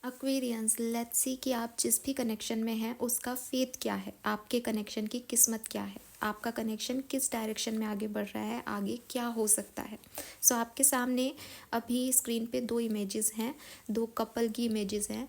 Aquarians, let's see कि आप जिस भी कनेक्शन में हैं उसका फेथ क्या है, आपके कनेक्शन की किस्मत क्या है, आपका कनेक्शन किस डायरेक्शन में आगे बढ़ रहा है, आगे क्या हो सकता है। सो आपके सामने अभी स्क्रीन पे दो इमेजेस हैं, दो कपल की इमेजेस हैं।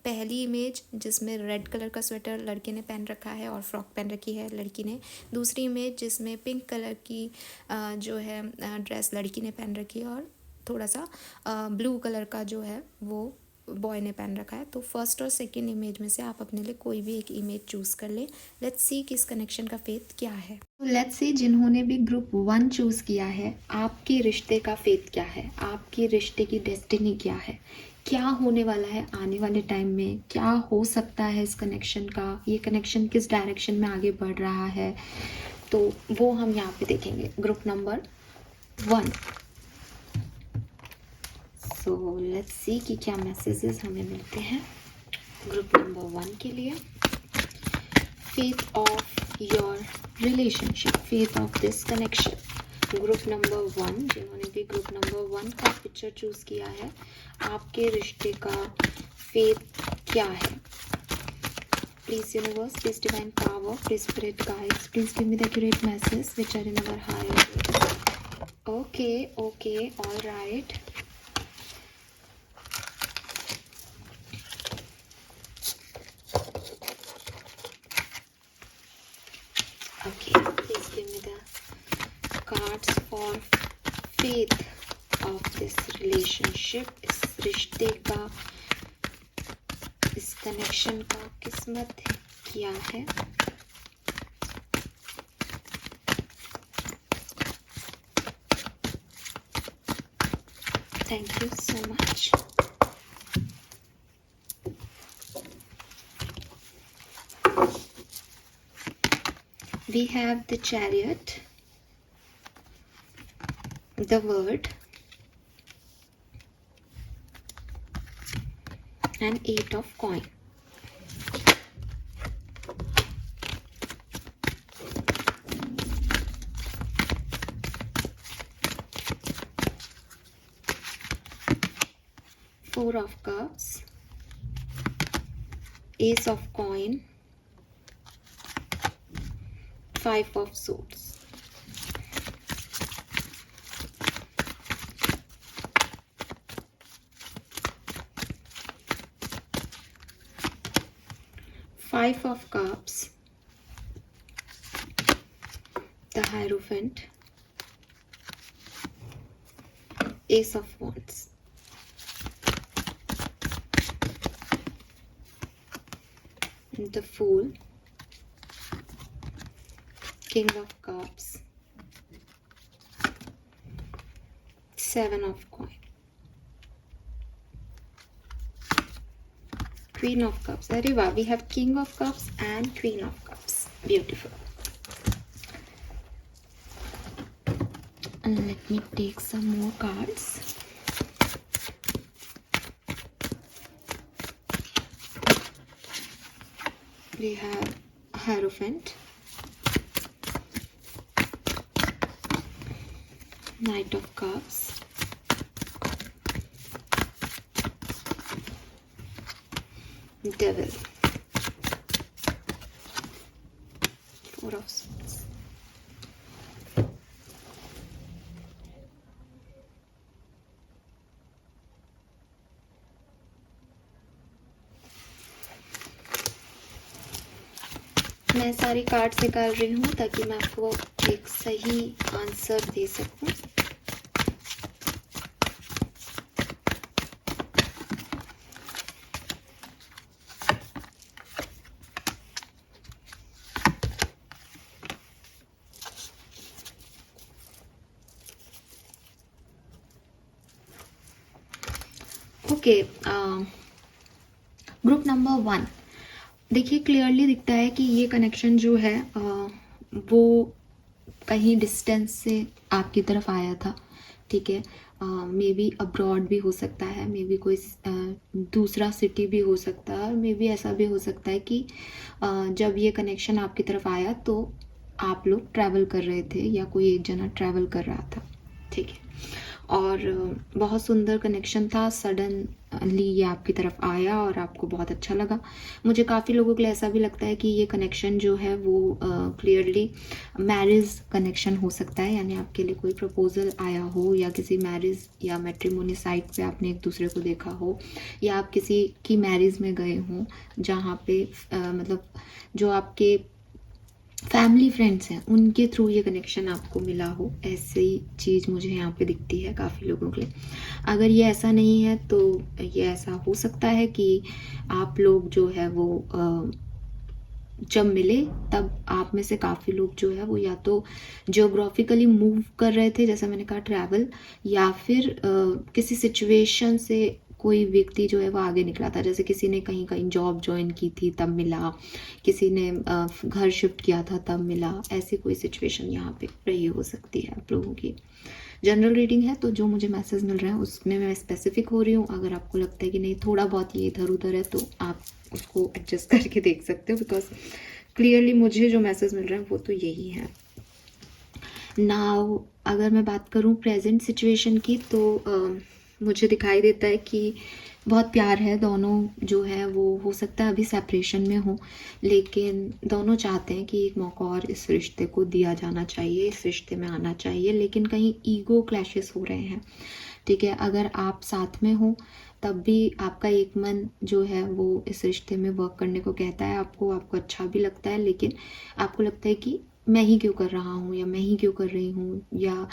पहली इमेज जिसमें रेड कलर का स्वेटर लड़के ने पहन रखा है और फ्रॉक पहन रखी है लड़की ने। दूसरी इमेज जिसमें पिंक कलर की जो है ड्रेस लड़की ने पहन रखी है और थोड़ा सा ब्लू कलर का जो है वो बॉय ने पहन रखा है। तो फर्स्ट और सेकंड इमेज में से आप अपने लिए कोई भी एक इमेज चूज़ कर लें। लेट्स सी कि इस कनेक्शन का फेथ क्या है। तो लेट्स सी जिन्होंने भी ग्रुप 1 चूज़ किया है, आपके रिश्ते का फेथ क्या है, आपके रिश्ते की डेस्टिनी क्या है, क्या होने वाला है आने वाले टाइम में, क्या हो सकता है इस कनेक्शन का, ये कनेक्शन किस डायरेक्शन में आगे बढ़ रहा है, तो वो हम यहाँ पे देखेंगे। Group number 1। So let's see कि क्या मैसेजेस हमें मिलते हैं ग्रुप नंबर 1 के लिए। Faith of your relationship, faith of this connection. Group number 1, जिन्होंने भी ग्रुप नंबर 1 का पिक्चर चूज किया है, आपके रिश्ते का फेथ क्या है। Please universe, please divine power, please spirit guides, please give me the accurate message which are in our higher. Okay, all right. Okay, please give me the cards for faith of this relationship, इस रिश्ते का, इस connection का किस्मत क्या है। Thank you so much. We have the Chariot, the Word, and 8 of Coin. Four of Cups, Ace of Coin, 5 of Swords. Five of Cups, the Hierophant, Ace of Wands. The Fool, King of Cups, 7 of Coin, Queen of Cups. अरे वाह, we have King of Cups and Queen of Cups. Beautiful. And let me take some more cards. We have Hierophant, Knight of Cups, Devil, 4 of Swords. मैं सारी cards निकाल रही हूँ ताकि मैं आपको एक सही आंसर दे सकूँ। ओके, ग्रुप नंबर 1, देखिए क्लियरली दिखता है कि ये कनेक्शन जो है वो कहीं डिस्टेंस से आपकी तरफ आया था, ठीक है। मे बी अब्रॉड भी हो सकता है, मे बी कोई दूसरा सिटी भी हो सकता है, और मे बी ऐसा भी हो सकता है कि जब ये कनेक्शन आपकी तरफ आया तो आप लोग ट्रैवल कर रहे थे या कोई एक जना ट्रैवल कर रहा था, ठीक है। और बहुत सुंदर कनेक्शन था। सडनली ये आपकी तरफ आया और आपको बहुत अच्छा लगा। मुझे काफ़ी लोगों के लिए ऐसा भी लगता है कि ये कनेक्शन जो है वो क्लियरली मैरिज कनेक्शन हो सकता है, यानी आपके लिए कोई प्रपोजल आया हो, या किसी मैरिज या मैट्रिमोनी साइट पे आपने एक दूसरे को देखा हो, या आप किसी की मैरिज में गए हों जहाँ पे मतलब जो आपके फैमिली फ्रेंड्स हैं उनके थ्रू ये कनेक्शन आपको मिला हो, ऐसी चीज़ मुझे यहाँ पे दिखती है काफ़ी लोगों के लिए। अगर ये ऐसा नहीं है तो ये ऐसा हो सकता है कि आप लोग जो है वो जब मिले तब आप में से काफ़ी लोग जो है वो या तो जियोग्राफिकली मूव कर रहे थे, जैसा मैंने कहा ट्रैवल, या फिर किसी सिचुएशन से कोई व्यक्ति जो है वो आगे निकला था। जैसे किसी ने कहीं कहीं जॉब ज्वाइन की थी तब मिला, किसी ने घर शिफ्ट किया था तब मिला। ऐसी कोई सिचुएशन यहाँ पे रही हो सकती है आप लोगों की। जनरल रीडिंग है तो जो मुझे मैसेज मिल रहा है उसमें मैं स्पेसिफिक हो रही हूँ। अगर आपको लगता है कि नहीं थोड़ा बहुत ये इधर उधर है तो आप उसको एडजस्ट करके देख सकते हो, बिकॉज क्लियरली मुझे जो मैसेज मिल रहा है वो तो यही है। नाउ अगर मैं बात करूँ प्रेजेंट सिचुएशन की तो मुझे दिखाई देता है कि बहुत प्यार है। दोनों जो है वो हो सकता है अभी सेपरेशन में हो, लेकिन दोनों चाहते हैं कि एक मौका और इस रिश्ते को दिया जाना चाहिए, इस रिश्ते में आना चाहिए, लेकिन कहीं ईगो क्लैशेस हो रहे हैं। ठीक है, अगर आप साथ में हो तब भी आपका एक मन जो है वो इस रिश्ते में वर्क करने को कहता है, आपको अच्छा भी लगता है, लेकिन आपको लगता है कि मैं ही क्यों कर रहा हूँ या मैं ही क्यों कर रही हूँ, या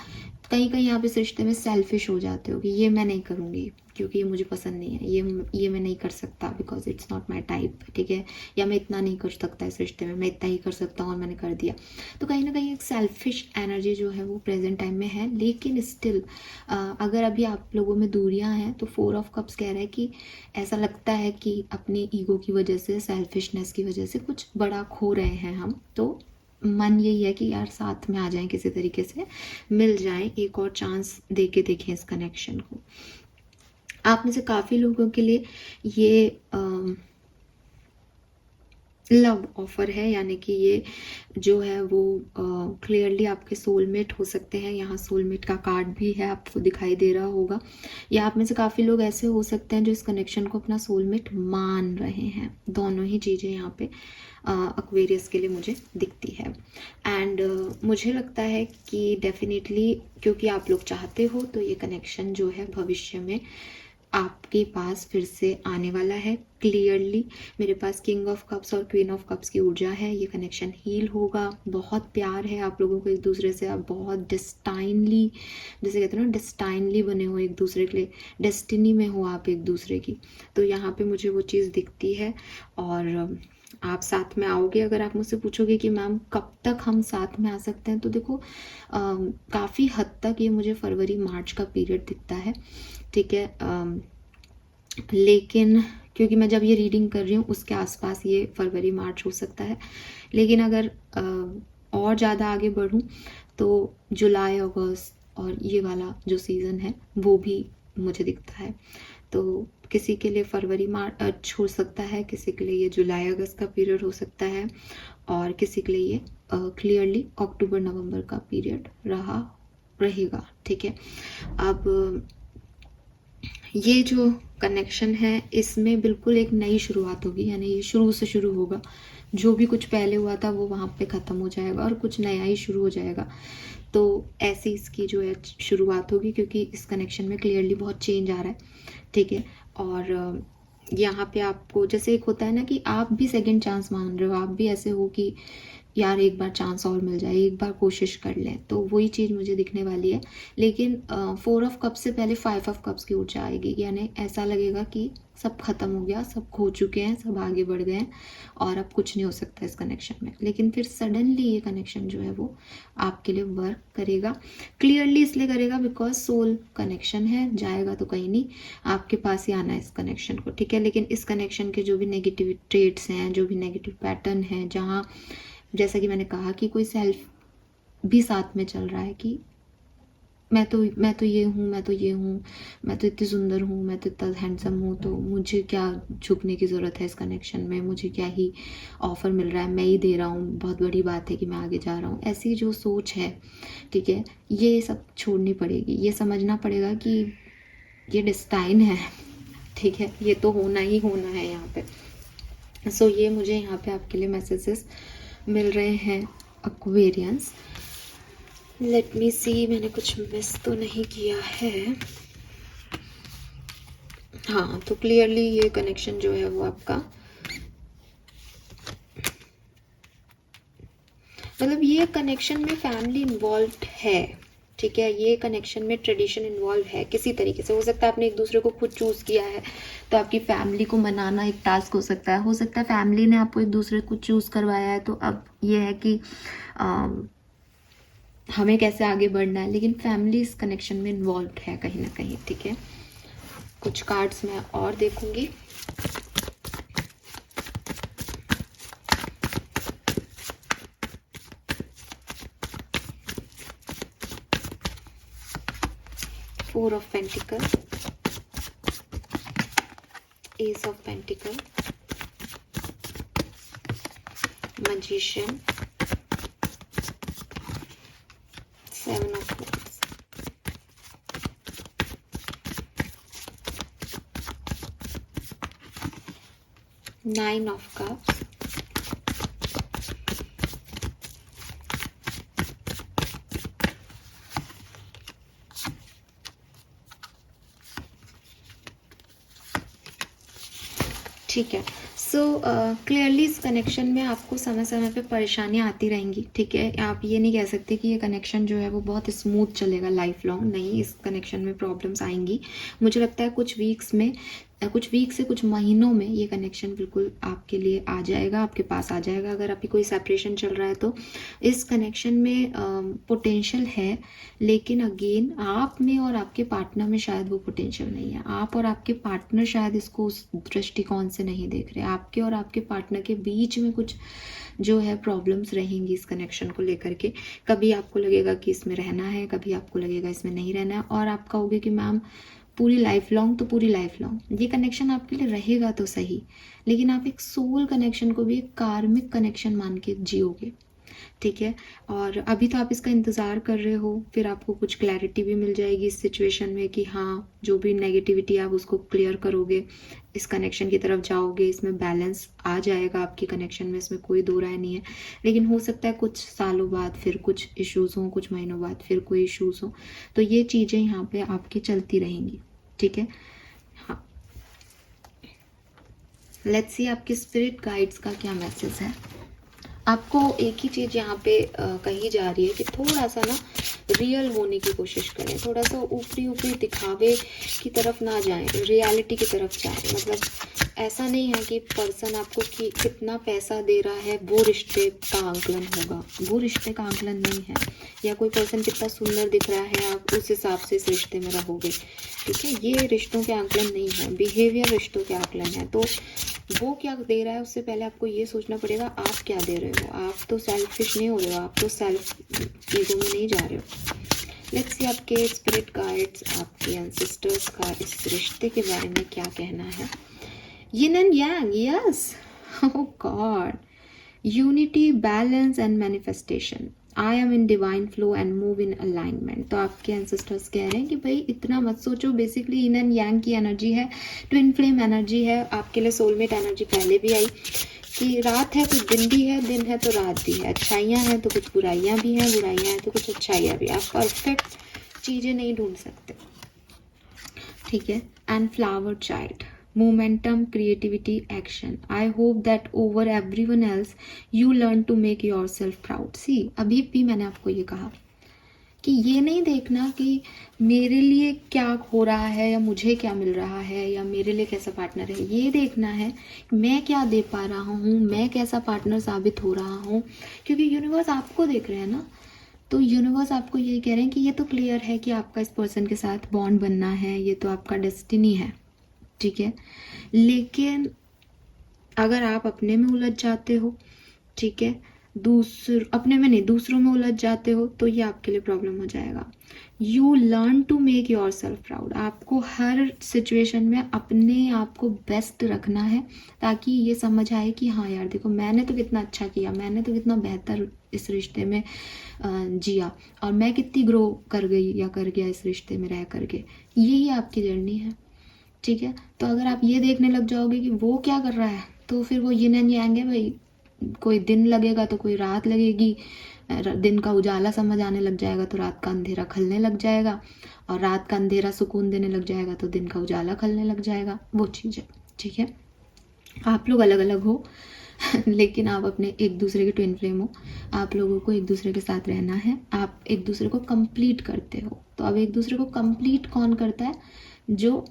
कहीं कहीं आप इस रिश्ते में सेल्फिश हो जाते हो कि ये मैं नहीं करूँगी क्योंकि ये मुझे पसंद नहीं है, ये मैं नहीं कर सकता because it's not my type. ठीक है, या मैं इतना नहीं कर सकता इस रिश्ते में, मैं इतना ही कर सकता हूँ और मैंने कर दिया। तो कहीं ना कहीं एक सेल्फिश एनर्जी जो है वो प्रेजेंट टाइम में है। लेकिन स्टिल अगर अभी आप लोगों में दूरियां हैं तो 4 ऑफ कप्स कह रहा है कि ऐसा लगता है कि अपनी ईगो की वजह से, सेल्फिशनेस की वजह से कुछ बड़ा खो रहे हैं हम। तो मन यही है कि यार साथ में आ जाएं, किसी तरीके से मिल जाएं, एक और चांस दे के देखें इस कनेक्शन को। आप में से काफ़ी लोगों के लिए ये लव ऑफर है, यानी कि ये जो है वो क्लियरली आपके सोलमेट हो सकते हैं। यहाँ सोलमेट का कार्ड भी है, आपको दिखाई दे रहा होगा। या आप में से काफ़ी लोग ऐसे हो सकते हैं जो इस कनेक्शन को अपना सोलमेट मान रहे हैं। दोनों ही चीज़ें यहाँ पे एक्वेरियस के लिए मुझे दिखती है। एंड मुझे लगता है कि डेफिनेटली क्योंकि आप लोग चाहते हो तो ये कनेक्शन जो है भविष्य में आपके पास फिर से आने वाला है। क्लियरली मेरे पास किंग ऑफ कप्स और क्वीन ऑफ कप्स की ऊर्जा है। ये कनेक्शन हील होगा, बहुत प्यार है आप लोगों को एक दूसरे से, आप बहुत डेस्टाइनली, जैसे कहते हैं ना, डेस्टाइनली बने हो एक दूसरे के लिए, डेस्टिनी में हो आप एक दूसरे की। तो यहाँ पे मुझे वो चीज़ दिखती है और आप साथ में आओगे। अगर आप मुझसे पूछोगे कि मैम कब तक हम साथ में आ सकते हैं, तो देखो काफ़ी हद तक ये मुझे फरवरी मार्च का पीरियड दिखता है। ठीक है, लेकिन क्योंकि मैं जब ये रीडिंग कर रही हूँ उसके आसपास ये फरवरी मार्च हो सकता है, लेकिन अगर और ज़्यादा आगे बढ़ूँ तो जुलाई अगस्त और ये वाला जो सीज़न है वो भी मुझे दिखता है। तो किसी के लिए फरवरी मार्च हो सकता है, किसी के लिए ये जुलाई अगस्त का पीरियड हो सकता है, और किसी के लिए ये क्लियरली अक्टूबर नवंबर का पीरियड रहेगा। ठीक है, अब ये जो कनेक्शन है इसमें बिल्कुल एक नई शुरुआत होगी, यानी ये शुरू से शुरू होगा। जो भी कुछ पहले हुआ था वो वहाँ पे ख़त्म हो जाएगा और कुछ नया ही शुरू हो जाएगा। तो ऐसी इसकी जो है शुरुआत होगी, क्योंकि इस कनेक्शन में क्लियरली बहुत चेंज आ रहा है। ठीक है, और यहाँ पे आपको जैसे एक होता है ना कि आप भी सेकंड चांस मान रहे हो, आप भी ऐसे हो कि यार एक बार चांस और मिल जाए, एक बार कोशिश कर लें, तो वही चीज़ मुझे दिखने वाली है। लेकिन 4 ऑफ कप्स से पहले 5 ऑफ कप्स की ऊर्जा आएगी, यानी ऐसा लगेगा कि सब खत्म हो गया, सब खो चुके हैं, सब आगे बढ़ गए हैं और अब कुछ नहीं हो सकता इस कनेक्शन में। लेकिन फिर सडनली ये कनेक्शन जो है वो आपके लिए वर्क करेगा। क्लियरली इसलिए करेगा बिकॉज सोल कनेक्शन है, जाएगा तो कहीं नहीं, आपके पास ही आना है इस कनेक्शन को। ठीक है, लेकिन इस कनेक्शन के जो भी नेगेटिव ट्रेट्स हैं, जो भी नेगेटिव पैटर्न है, जहाँ जैसा कि मैंने कहा कि कोई सेल्फ भी साथ में चल रहा है कि मैं तो ये हूँ, मैं तो ये हूँ, मैं तो इतनी सुंदर हूँ, मैं तो इतना हैंडसम हूँ, तो मुझे क्या झुकने की ज़रूरत है इस कनेक्शन में, मुझे क्या ही ऑफ़र मिल रहा है, मैं ही दे रहा हूँ, बहुत बड़ी बात है कि मैं आगे जा रहा हूँ। ऐसी जो सोच है, ठीक है, ये सब छोड़नी पड़ेगी। ये समझना पड़ेगा कि ये डेस्टाइन है, ठीक है, ये तो होना ही होना है यहाँ पे। सो ये मुझे यहाँ पे आपके लिए मैसेजेस मिल रहे हैं एक्वेरियंस। लेट मी सी, मैंने कुछ मिस तो नहीं किया है। हाँ, तो क्लियरली ये कनेक्शन जो है वो आपका, मतलब ये कनेक्शन में फैमिली इन्वॉल्व है, ठीक है, ये कनेक्शन में ट्रेडिशन इन्वॉल्व है किसी तरीके से। हो सकता है आपने एक दूसरे को खुद चूज़ किया है, तो आपकी फैमिली को मनाना एक टास्क हो सकता है फैमिली ने आपको एक दूसरे को चूज़ करवाया है, तो अब ये है कि हमें कैसे आगे बढ़ना है, लेकिन फैमिली इस कनेक्शन में इन्वॉल्व है कहीं ना कहीं, ठीक है। कुछ कार्ड्स मैं और देखूंगी। Four of pentacle, S of pentacle, magician, seven of wands, nine of cups, ठीक है। सो क्लियरली इस कनेक्शन में आपको समय समय पे परेशानियाँ आती रहेंगी, ठीक है। आप ये नहीं कह सकते कि ये कनेक्शन जो है वो बहुत स्मूथ चलेगा लाइफ लॉन्ग, नहीं, इस कनेक्शन में प्रॉब्लम्स आएंगी। मुझे लगता है कुछ वीक से कुछ महीनों में ये कनेक्शन बिल्कुल आपके लिए आ जाएगा, आपके पास आ जाएगा। अगर आपकी कोई सेपरेशन चल रहा है तो इस कनेक्शन में पोटेंशियल है, लेकिन अगेन आप में और आपके पार्टनर में शायद वो पोटेंशियल नहीं है। आप और आपके पार्टनर शायद इसको उस दृष्टिकोण से नहीं देख रहे। आपके और आपके पार्टनर के बीच में कुछ जो है प्रॉब्लम्स रहेंगी इस कनेक्शन को लेकर के। कभी आपको लगेगा कि इसमें रहना है, कभी आपको लगेगा इसमें नहीं रहना है, और आप कहोगे कि मैम पूरी लाइफ लॉन्ग, तो पूरी लाइफ लॉन्ग ये कनेक्शन आपके लिए रहेगा तो सही, लेकिन आप एक सोल कनेक्शन को भी एक कार्मिक कनेक्शन मान के जियोगे, ठीक है। और अभी तो आप इसका इंतज़ार कर रहे हो, फिर आपको कुछ क्लैरिटी भी मिल जाएगी इस सिचुएशन में कि हाँ, जो भी नेगेटिविटी आप उसको क्लियर करोगे, इस कनेक्शन की तरफ जाओगे, इसमें बैलेंस आ जाएगा आपकी कनेक्शन में, इसमें कोई दो राय नहीं है। लेकिन हो सकता है कुछ सालों बाद फिर कुछ इश्यूज़ हों, कुछ महीनों बाद फिर कोई इश्यूज़ हों, तो ये चीज़ें यहाँ पे आपकी चलती रहेंगी, ठीक है। हाँ, लेट्स सी आपके स्पिरिट गाइड्स का क्या मैसेज है। आपको एक ही चीज़ यहाँ पे कही जा रही है कि थोड़ा सा ना रियल होने की कोशिश करें, थोड़ा सा ऊपरी दिखावे की तरफ ना जाएं, रियलिटी की तरफ जाएं। मतलब ऐसा नहीं है कि पर्सन आपको कि कितना पैसा दे रहा है वो रिश्ते का आंकलन होगा, वो रिश्ते का आंकलन नहीं है। या कोई पर्सन कितना सुंदर दिख रहा है, आप उस हिसाब से इस रिश्ते में रहोगे, ठीक है। ये रिश्तों के आंकलन नहीं है, बिहेवियर रिश्तों के आंकलन है। तो वो क्या दे रहा है उससे पहले आपको ये सोचना पड़ेगा आप क्या दे रहे हो। आप तो सेल्फिश नहीं हो रहे हो, आप तो सेल्फ चीज़ों में नहीं जा रहे हो। लेट्स सी आपके स्पिरिट गाइड्स, आपके एंसेस्टर्स का इस रिश्ते के बारे में क्या कहना है। Yin and yang, yes, oh God, unity, balance and manifestation. I am in divine flow and move in alignment. तो आपके एंसेस्टर्स कह रहे हैं कि भाई इतना मत सोचो। बेसिकली इन एंड यांग की एनर्जी है, ट्विन फ्लेम एनर्जी है। आपके लिए सोलमेट एनर्जी पहले भी आई कि रात है तो दिन भी है, दिन है तो रात भी है, अच्छाइयाँ हैं तो कुछ बुराइयाँ भी हैं, बुराइयाँ हैं तो कुछ अच्छाइयाँ भी। आप परफेक्ट चीज़ें नहीं ढूंढ सकते, ठीक है। And flower child, momentum, creativity, action. I hope that over everyone else you learn to make yourself proud. See, अभी भी मैंने आपको ये कहा कि ये नहीं देखना कि मेरे लिए क्या हो रहा है या मुझे क्या मिल रहा है या मेरे लिए कैसा पार्टनर है। ये देखना है मैं क्या दे पा रहा हूँ, मैं कैसा पार्टनर साबित हो रहा हूँ, क्योंकि यूनिवर्स आपको देख रहे हैं ना। तो यूनिवर्स आपको ये कह रहे हैं कि ये तो क्लियर है कि आपका इस पर्सन के साथ बॉन्ड बनना है, ये तो आपका डेस्टिनी है, ठीक है। लेकिन अगर आप अपने में उलझ जाते हो, ठीक है, अपने में नहीं दूसरों में उलझ जाते हो तो ये आपके लिए प्रॉब्लम हो जाएगा। You learn to make yourself proud. आपको हर सिचुएशन में अपने आप को बेस्ट रखना है, ताकि ये समझ आए कि हाँ यार देखो मैंने तो कितना अच्छा किया, मैंने तो कितना बेहतर इस रिश्ते में जिया, और मैं कितनी ग्रो कर गई या कर गया इस रिश्ते में रह करके। यही आपकी जर्नी है, ठीक है। तो अगर आप ये देखने लग जाओगे कि वो क्या कर रहा है, तो फिर वो यिन एंड यांग है भाई। कोई दिन लगेगा तो कोई रात लगेगी, दिन का उजाला समझ आने लग जाएगा तो रात का अंधेरा खलने लग जाएगा, और रात का अंधेरा सुकून देने लग जाएगा तो दिन का उजाला खलने लग जाएगा। वो चीज़ है, ठीक है। आप लोग अलग अलग हो लेकिन आप अपने एक दूसरे के ट्विन फ्लेम हो। आप लोगों को एक दूसरे के साथ रहना है, आप एक दूसरे को कंप्लीट करते हो। तो अब एक दूसरे को कंप्लीट कौन करता है? जो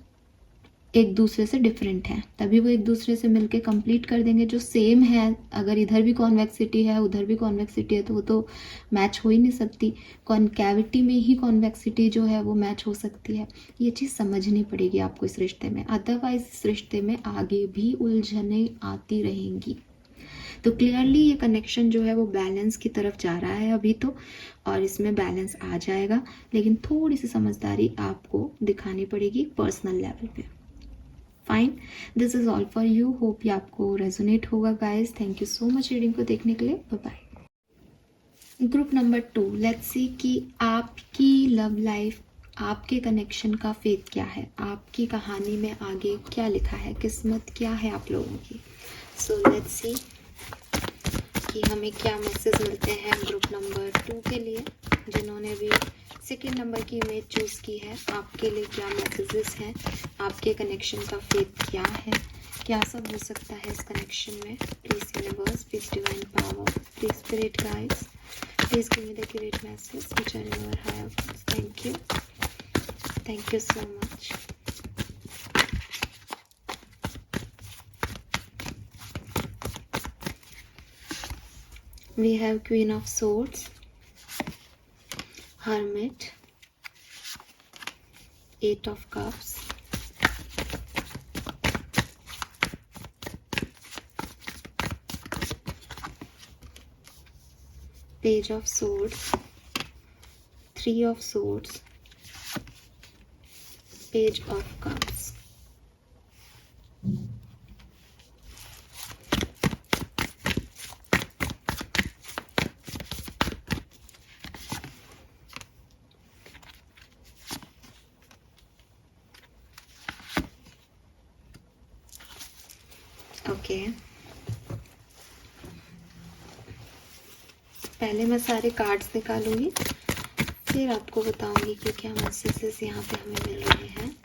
एक दूसरे से डिफरेंट है, तभी वो एक दूसरे से मिलके कंप्लीट कर देंगे। जो सेम है, अगर इधर भी कॉन्वेक्सिटी है उधर भी कॉन्वेक्सिटी है तो वो तो मैच हो ही नहीं सकती। कॉन्कैविटी में ही कॉन्वेक्सिटी जो है वो मैच हो सकती है। ये चीज़ समझनी पड़ेगी आपको इस रिश्ते में, अदरवाइज इस रिश्ते में आगे भी उलझने आती रहेंगी। तो क्लियरली ये कनेक्शन जो है वो बैलेंस की तरफ जा रहा है अभी तो, और इसमें बैलेंस आ जाएगा, लेकिन थोड़ी सी समझदारी आपको दिखानी पड़ेगी पर्सनल लेवल पे। Fine, this is all for you. Hope ये आपको रेजोनेट होगा guys. Thank you so much reading को देखने के लिए। Bye bye. Group number 2, let's see कि आपकी लव लाइफ, आपके कनेक्शन का फेथ क्या है, आपकी कहानी में आगे क्या लिखा है, किस्मत क्या है आप लोगों की। सो लेट्स सी कि हमें क्या मैसेज मिलते हैं ग्रुप नंबर 2 के लिए, जिन्होंने भी सेकेंड नंबर की इमेज चूज़ की है। आपके लिए क्या मैसेजेस हैं, आपके कनेक्शन का फेथ क्या है, क्या सब हो सकता है इस कनेक्शन में। Please universe, please divine power, please spirit guides, please give me the accurate message which are in your higher thoughts. Thank you so much. We have Queen of Swords, Hermit, 8 of Cups, Page of Swords, 3 of Swords, Page of Cups. Okay, पहले मैं सारे cards निकालूंगी, फिर आपको बताऊंगी कि क्या messages यहाँ पे हमें मिल रहे हैं।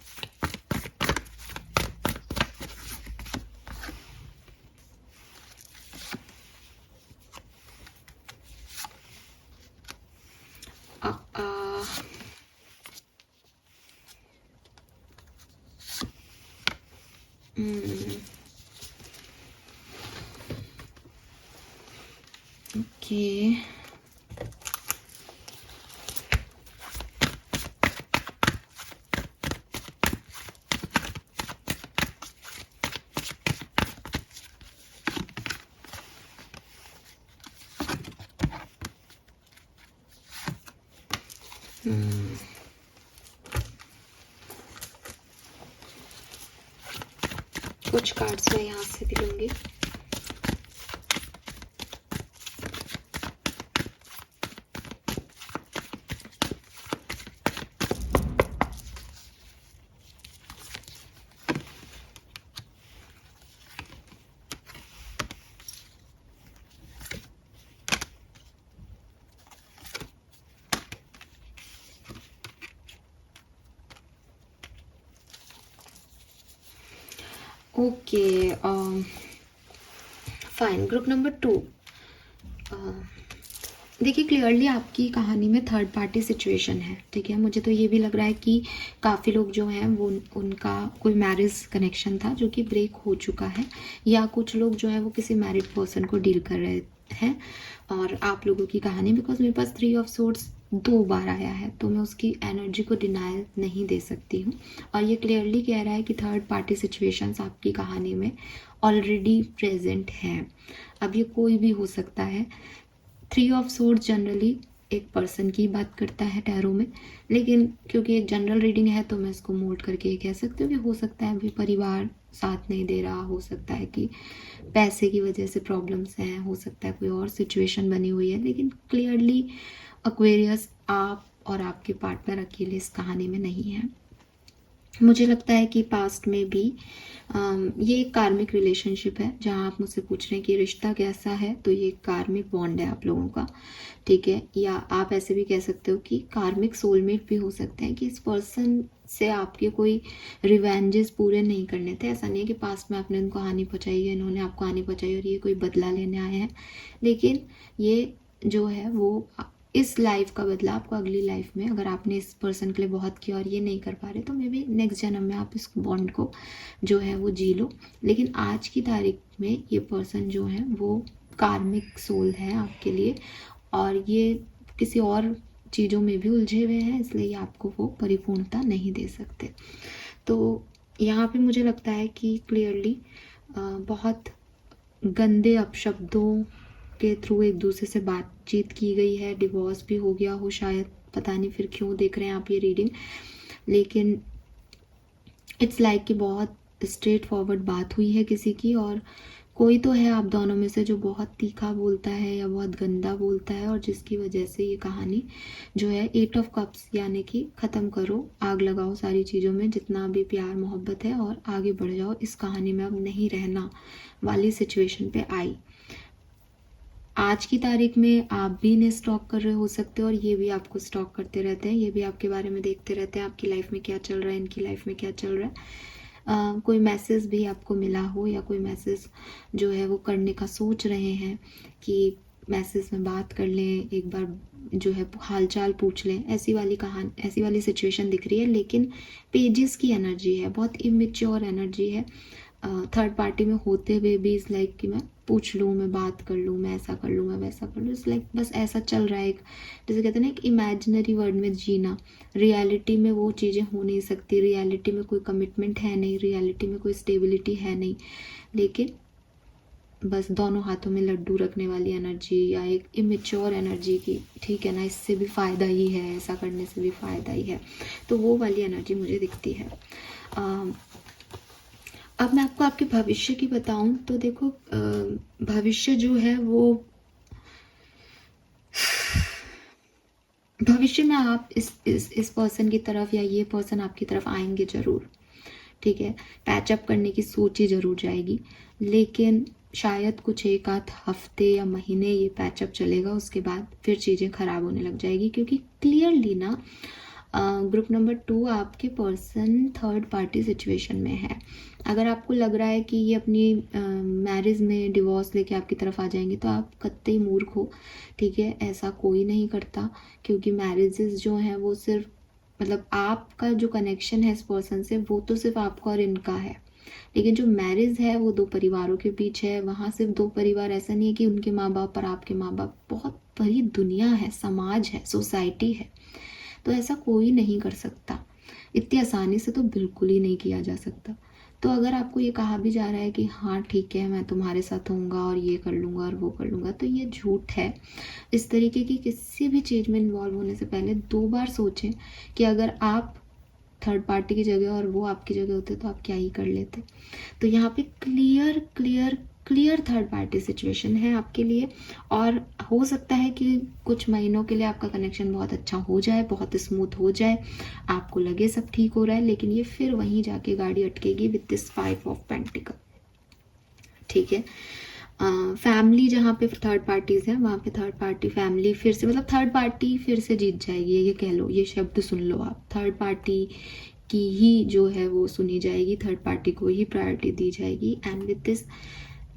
ओके, कुछ कार्ड्स मैं यहाँ से भी लूँगी। Okay, fine. ग्रुप नंबर 2, देखिए क्लियरली आपकी कहानी में थर्ड पार्टी सिचुएशन है, ठीक है। मुझे तो ये भी लग रहा है कि काफ़ी लोग जो हैं वो उनका कोई मैरिज कनेक्शन था जो कि ब्रेक हो चुका है, या कुछ लोग जो है वो किसी मैरिड पर्सन को डील कर रहे हैं। और आप लोगों की कहानी, बिकॉज मेरे पास 3 ऑफ सोर्ड्स 2 बार आया है तो मैं उसकी एनर्जी को डिनाई नहीं दे सकती हूँ। और ये क्लियरली कह रहा है कि थर्ड पार्टी सिचुएशंस आपकी कहानी में ऑलरेडी प्रेजेंट हैं। अब ये कोई भी हो सकता है, 3 ऑफ सोर्ड्स जनरली एक पर्सन की बात करता है टैरो में, लेकिन क्योंकि एक जनरल रीडिंग है तो मैं इसको मोल्ड करके ये कह सकती हूँ कि हो सकता है अभी परिवार साथ नहीं दे रहा, हो सकता है कि पैसे की वजह से प्रॉब्लम्स हैं, हो सकता है कोई और सिचुएशन बनी हुई है, लेकिन क्लियरली एक्वेरियस आप और आपके पार्टनर अकेले इस कहानी में नहीं है। मुझे लगता है कि पास्ट में भी ये एक कार्मिक रिलेशनशिप है। जहाँ आप मुझसे पूछ रहे हैं कि रिश्ता कैसा है, तो ये कार्मिक बॉन्ड है आप लोगों का, ठीक है। या आप ऐसे भी कह सकते हो कि कार्मिक सोलमेट भी हो सकते हैं, कि इस पर्सन से आपके कोई रिवेंजेस पूरे नहीं करने थे। ऐसा नहीं है कि पास्ट में आपने उनको हानि पहुंचाई है, इन्होंने आपको हानि पहुंचाई और ये कोई बदला लेने आए हैं, लेकिन ये जो है वो इस लाइफ का बदला आपको अगली लाइफ में, अगर आपने इस पर्सन के लिए बहुत किया और ये नहीं कर पा रहे, तो मे बी नेक्स्ट जन्म में आप इस बॉन्ड को जो है वो जी लो। लेकिन आज की तारीख में ये पर्सन जो है वो कार्मिक सोल है आपके लिए, और ये किसी और चीज़ों में भी उलझे हुए हैं, इसलिए आपको वो परिपूर्णता नहीं दे सकते। तो यहाँ पे मुझे लगता है कि क्लियरली बहुत गंदे अपशब्दों के थ्रू एक दूसरे से बातचीत की गई है, डिवोर्स भी हो गया हो शायद, पता नहीं फिर क्यों देख रहे हैं आप ये रीडिंग, लेकिन इट्स लाइक कि बहुत स्ट्रेट फॉरवर्ड बात हुई है किसी की, और कोई तो है आप दोनों में से जो बहुत तीखा बोलता है या बहुत गंदा बोलता है, और जिसकी वजह से ये कहानी जो है 8 ऑफ कप्स, यानी कि ख़त्म करो, आग लगाओ सारी चीज़ों में जितना भी प्यार मोहब्बत है और आगे बढ़ जाओ, इस कहानी में अब नहीं रहना वाली सिचुएशन पे आई। आज की तारीख में आप भी इन्हें स्टॉक कर रहे हो सकते हो, और ये भी आपको स्टॉक करते रहते हैं, ये भी आपके बारे में देखते रहते हैं, आपकी लाइफ में क्या चल रहा है, इनकी लाइफ में क्या चल रहा है। कोई मैसेज भी आपको मिला हो, या कोई मैसेज जो है वो करने का सोच रहे हैं कि मैसेज में बात कर लें, एक बार जो है हालचाल पूछ लें, ऐसी वाली कहानी, ऐसी वाली सिचुएशन दिख रही है। लेकिन पेजेस की एनर्जी है, बहुत इमेच्योर एनर्जी है। थर्ड पार्टी में होते हुए भी इस लाइक कि मैं पूछ लूँ, मैं बात कर लूँ, मैं ऐसा कर लूँ, मैं वैसा कर लूँ, इस लाइक बस ऐसा चल रहा है। एक जैसे कहते हैं ना, एक इमेजिनरी वर्ल्ड में जीना, रियलिटी में वो चीज़ें हो नहीं सकती, रियलिटी में कोई कमिटमेंट है नहीं, रियलिटी में कोई स्टेबिलिटी है नहीं, लेकिन बस दोनों हाथों में लड्डू रखने वाली एनर्जी, या एक इमेच्योर एनर्जी की, ठीक है ना, इससे भी फ़ायदा ही है, ऐसा करने से भी फ़ायदा ही है, तो वो वाली एनर्जी मुझे दिखती है। अब मैं आपको आपके भविष्य की बताऊं तो देखो, भविष्य जो है वो, भविष्य में आप इस पर्सन की तरफ, या ये पर्सन आपकी तरफ आएंगे ज़रूर, ठीक है, पैचअप करने की सोची ज़रूर जाएगी, लेकिन शायद कुछ एक आध हफ्ते या महीने ये पैचअप चलेगा, उसके बाद फिर चीज़ें ख़राब होने लग जाएगी, क्योंकि क्लियरली ना ग्रुप नंबर 2 आपके पर्सन थर्ड पार्टी सिचुएशन में है। अगर आपको लग रहा है कि ये अपनी मैरिज में डिवोर्स लेके आपकी तरफ आ जाएंगे, तो आप कतई मूर्ख हो, ठीक है, ऐसा कोई नहीं करता, क्योंकि मैरिजेस जो हैं वो सिर्फ, मतलब आपका जो कनेक्शन है इस पर्सन से, वो तो सिर्फ आपका और इनका है, लेकिन जो मैरिज है वो 2 परिवारों के बीच है। वहाँ सिर्फ 2 परिवार, ऐसा नहीं है कि उनके माँ बाप और आपके माँ बाप, बहुत बड़ी दुनिया है, समाज है, सोसाइटी है, तो ऐसा कोई नहीं कर सकता, इतनी आसानी से तो बिल्कुल ही नहीं किया जा सकता। तो अगर आपको ये कहा भी जा रहा है कि हाँ ठीक है, मैं तुम्हारे साथ होऊंगा और ये कर लूँगा और वो कर लूँगा, तो ये झूठ है। इस तरीके की किसी भी चीज़ में इन्वॉल्व होने से पहले 2 बार सोचें कि अगर आप थर्ड पार्टी की जगह और वो आपकी जगह होते तो आप क्या ही कर लेते। तो यहाँ पे क्लियर थर्ड पार्टी सिचुएशन है आपके लिए, और हो सकता है कि कुछ महीनों के लिए आपका कनेक्शन बहुत अच्छा हो जाए, बहुत स्मूथ हो जाए, आपको लगे सब ठीक हो रहा है, लेकिन ये फिर वहीं जाके गाड़ी अटकेगी विद दिस 5 ऑफ पेंटिकल, ठीक है। फैमिली जहाँ पे थर्ड पार्टीज है, वहाँ पे थर्ड पार्टी फैमिली फिर से, मतलब थर्ड पार्टी फिर से जीत जाएगी, ये कह लो, ये शब्द सुन लो आप, थर्ड पार्टी की ही जो है वो सुनी जाएगी, थर्ड पार्टी को ही प्रायोरिटी दी जाएगी। एंड विद दिस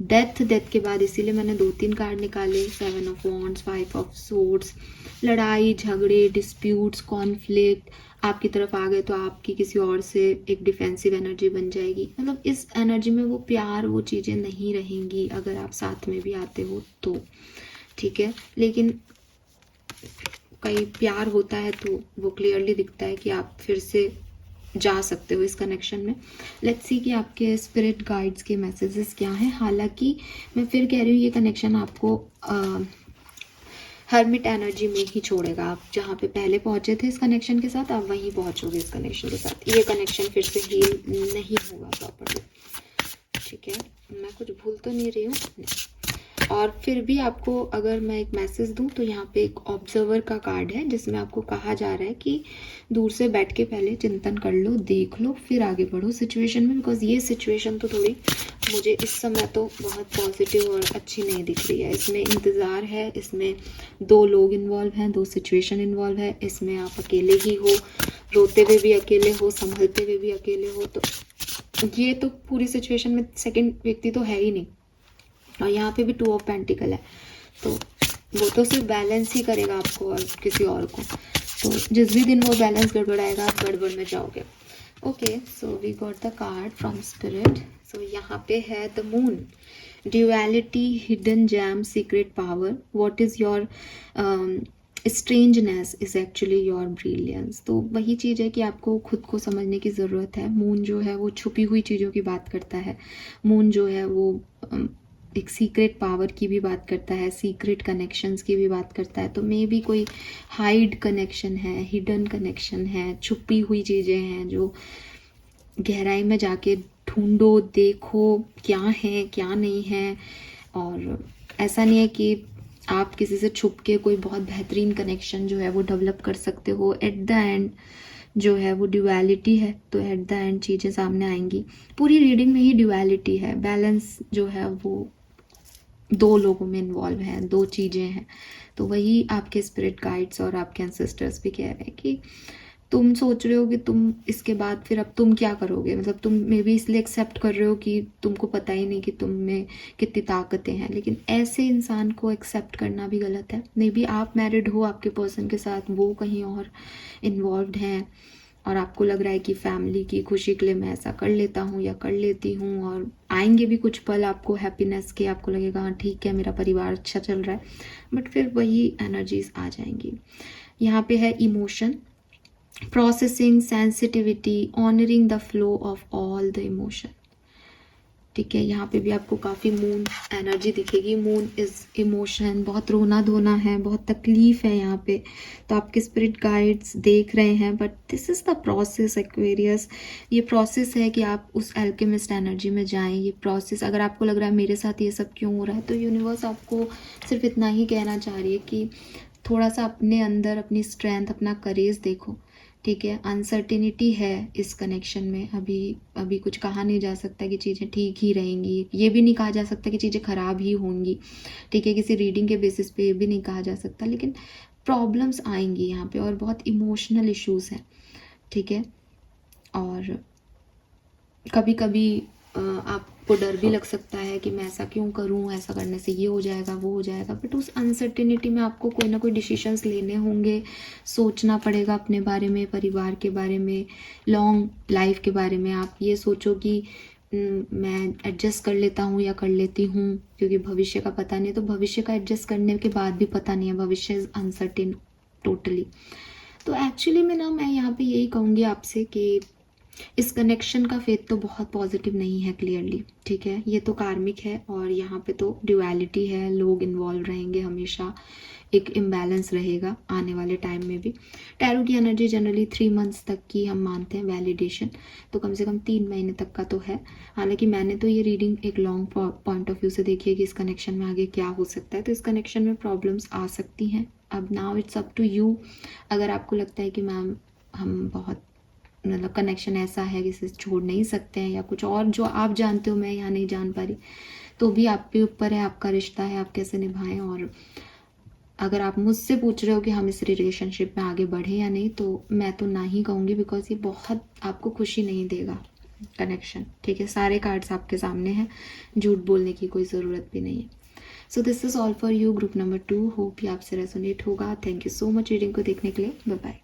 डेथ के बाद, इसीलिए मैंने 2-3 कार्ड निकाले, 7 ऑफ वॉन्ड्स, 5 ऑफ सोर्ड्स, लड़ाई झगड़े, डिस्प्यूट्स, कॉन्फ्लिक्ट आपकी तरफ आ गए तो आपकी किसी और से एक डिफेंसिव एनर्जी बन जाएगी, मतलब इस एनर्जी में वो प्यार, वो चीज़ें नहीं रहेंगी अगर आप साथ में भी आते हो तो, ठीक है। लेकिन कई प्यार होता है तो वो क्लियरली दिखता है कि आप फिर से जा सकते हो इस कनेक्शन में। लेट्स सी कि आपके स्पिरिट गाइड्स के मैसेजेस क्या हैं। हालांकि मैं फिर कह रही हूँ, ये कनेक्शन आपको हर्मिट एनर्जी में ही छोड़ेगा। आप जहाँ पे पहले पहुँचे थे इस कनेक्शन के साथ, आप वहीं पहुँचोगे इस कनेक्शन के साथ। ये कनेक्शन फिर से हील नहीं होगा प्रॉपरली, ठीक है। मैं कुछ भूल तो नहीं रही हूँ। और फिर भी आपको अगर मैं एक मैसेज दूं तो यहाँ पे एक ऑब्जर्वर का कार्ड है जिसमें आपको कहा जा रहा है कि दूर से बैठ के पहले चिंतन कर लो, देख लो, फिर आगे बढ़ो सिचुएशन में। बिकॉज ये सिचुएशन तो थोड़ी मुझे इस समय तो बहुत पॉजिटिव और अच्छी नहीं दिख रही है। इसमें इंतज़ार है, इसमें 2 लोग इन्वॉल्व हैं, 2 सिचुएशन इन्वॉल्व है। इसमें आप अकेले ही हो, रोते हुए भी अकेले हो, संभलते हुए भी अकेले हो। तो ये तो पूरी सिचुएशन में सेकंड व्यक्ति तो है ही नहीं। और यहाँ पे भी 2 ऑफ पेंटिकल है, तो वो तो सिर्फ बैलेंस ही करेगा आपको और किसी और को। तो जिस भी दिन वो बैलेंस गड़बड़ाएगा आप गड़बड़ में जाओगे। Okay, so we got the card from spirit. So यहाँ पे है the moon, duality, hidden gem, secret power, what is your strangeness is actually your brilliance. तो वही चीज़ है कि आपको खुद को समझने की ज़रूरत है। मून जो है वो छुपी हुई चीज़ों की बात करता है। मून जो है वो एक सीक्रेट पावर की भी बात करता है, सीक्रेट कनेक्शंस की भी बात करता है। तो मे भी कोई हाइड कनेक्शन है, हिडन कनेक्शन है, छुपी हुई चीज़ें हैं जो गहराई में जाके ढूंढो, देखो क्या है क्या नहीं है। और ऐसा नहीं है कि आप किसी से छुप के कोई बहुत बेहतरीन कनेक्शन जो है वो डेवलप कर सकते हो। एट द एंड जो है वो ड्यूअलिटी है, तो एट द एंड चीज़ें सामने आएंगी। पूरी रीडिंग में ही ड्यूअलिटी है। बैलेंस जो है वो 2 लोगों में इन्वॉल्व हैं, 2 चीज़ें हैं। तो वही आपके स्पिरिट गाइड्स और आपके एंसेस्टर्स भी कह रहे हैं कि तुम सोच रहे हो कि तुम इसके बाद फिर अब तुम क्या करोगे। मतलब तुम मे बी इसलिए एक्सेप्ट कर रहे हो कि तुमको पता ही नहीं कि तुम में कितनी ताकतें हैं। लेकिन ऐसे इंसान को एक्सेप्ट करना भी गलत है। मे बी आप मैरिड हो आपके पर्सन के साथ, वो कहीं और इन्वॉल्व हैं और आपको लग रहा है कि फैमिली की खुशी के लिए मैं ऐसा कर लेता हूँ या कर लेती हूँ। और आएंगे भी कुछ पल आपको हैप्पीनेस के, आपको लगेगा हाँ ठीक है मेरा परिवार अच्छा चल रहा है, बट फिर वही एनर्जीज आ जाएंगी। यहाँ पे है emotion, processing, sensitivity, honouring the flow of all the emotion. ठीक है, यहाँ पे भी आपको काफ़ी मून एनर्जी दिखेगी। मून इज़ इमोशन, बहुत रोना धोना है, बहुत तकलीफ़ है यहाँ पे। तो आपके स्पिरिट गाइड्स देख रहे हैं, but this is the process Aquarius. ये प्रोसेस है कि आप उस एल्केमिस्ट एनर्जी में जाएं। ये प्रोसेस, अगर आपको लग रहा है मेरे साथ ये सब क्यों हो रहा है, तो यूनिवर्स आपको सिर्फ इतना ही कहना चाह रही है कि थोड़ा सा अपने अंदर अपनी स्ट्रेंथ, अपना करेज देखो। ठीक है, अनसर्टिनिटी है इस कनेक्शन में। अभी कुछ कहा नहीं जा सकता कि चीज़ें ठीक ही रहेंगी, ये भी नहीं कहा जा सकता कि चीज़ें ख़राब ही होंगी। ठीक है, किसी रीडिंग के बेसिस पे ये भी नहीं कहा जा सकता, लेकिन प्रॉब्लम्स आएंगी यहाँ पे और बहुत इमोशनल इश्यूज हैं। ठीक है, और कभी कभी आपको डर भी लग सकता है कि मैं ऐसा क्यों करूं, ऐसा करने से ये हो जाएगा वो हो जाएगा। बट उस अनसर्टेनिटी में आपको कोई ना कोई डिसीजंस लेने होंगे, सोचना पड़ेगा अपने बारे में, परिवार के बारे में, लॉन्ग लाइफ के बारे में। आप ये सोचो कि मैं एडजस्ट कर लेता हूँ या कर लेती हूँ, क्योंकि भविष्य का पता नहीं है। तो भविष्य का एडजस्ट करने के बाद भी पता नहीं है, भविष्य इज़ अनसर्टेन टोटली। तो एक्चुअली में ना मैं यहाँ पे यही कहूँगी आपसे कि इस कनेक्शन का फेथ तो बहुत पॉजिटिव नहीं है क्लियरली। ठीक है, ये तो कार्मिक है और यहाँ पे तो ड्यूअलिटी है, लोग इन्वॉल्व रहेंगे, हमेशा एक इम्बैलेंस रहेगा आने वाले टाइम में भी। टैरो की एनर्जी जनरली 3 मंथ्स तक की हम मानते हैं वैलिडेशन, तो कम से कम 3 महीने तक का तो है। हालांकि मैंने तो ये रीडिंग एक लॉन्ग पॉइंट ऑफ व्यू से देखी है कि इस कनेक्शन में आगे क्या हो सकता है। तो इस कनेक्शन में प्रॉब्लम्स आ सकती हैं। अब now it's up to you. अगर आपको लगता है कि मैम हम बहुत मतलब कनेक्शन ऐसा है कि इसे छोड़ नहीं सकते हैं, या कुछ और जो आप जानते हो मैं यहाँ नहीं जान पा रही, तो भी आपके ऊपर है, आपका रिश्ता है, आप कैसे निभाएं। और अगर आप मुझसे पूछ रहे हो कि हम इस रिलेशनशिप में आगे बढ़े या नहीं, तो मैं तो ना ही कहूँगी, बिकॉज ये बहुत आपको खुशी नहीं देगा कनेक्शन। ठीक है, सारे कार्ड्स आपके सामने हैं, झूठ बोलने की कोई ज़रूरत भी नहीं है। So this is all for you group number 2। Hope ये आपसे रेजोनेट होगा। Thank you so much reading को देखने के लिए। Bye bye.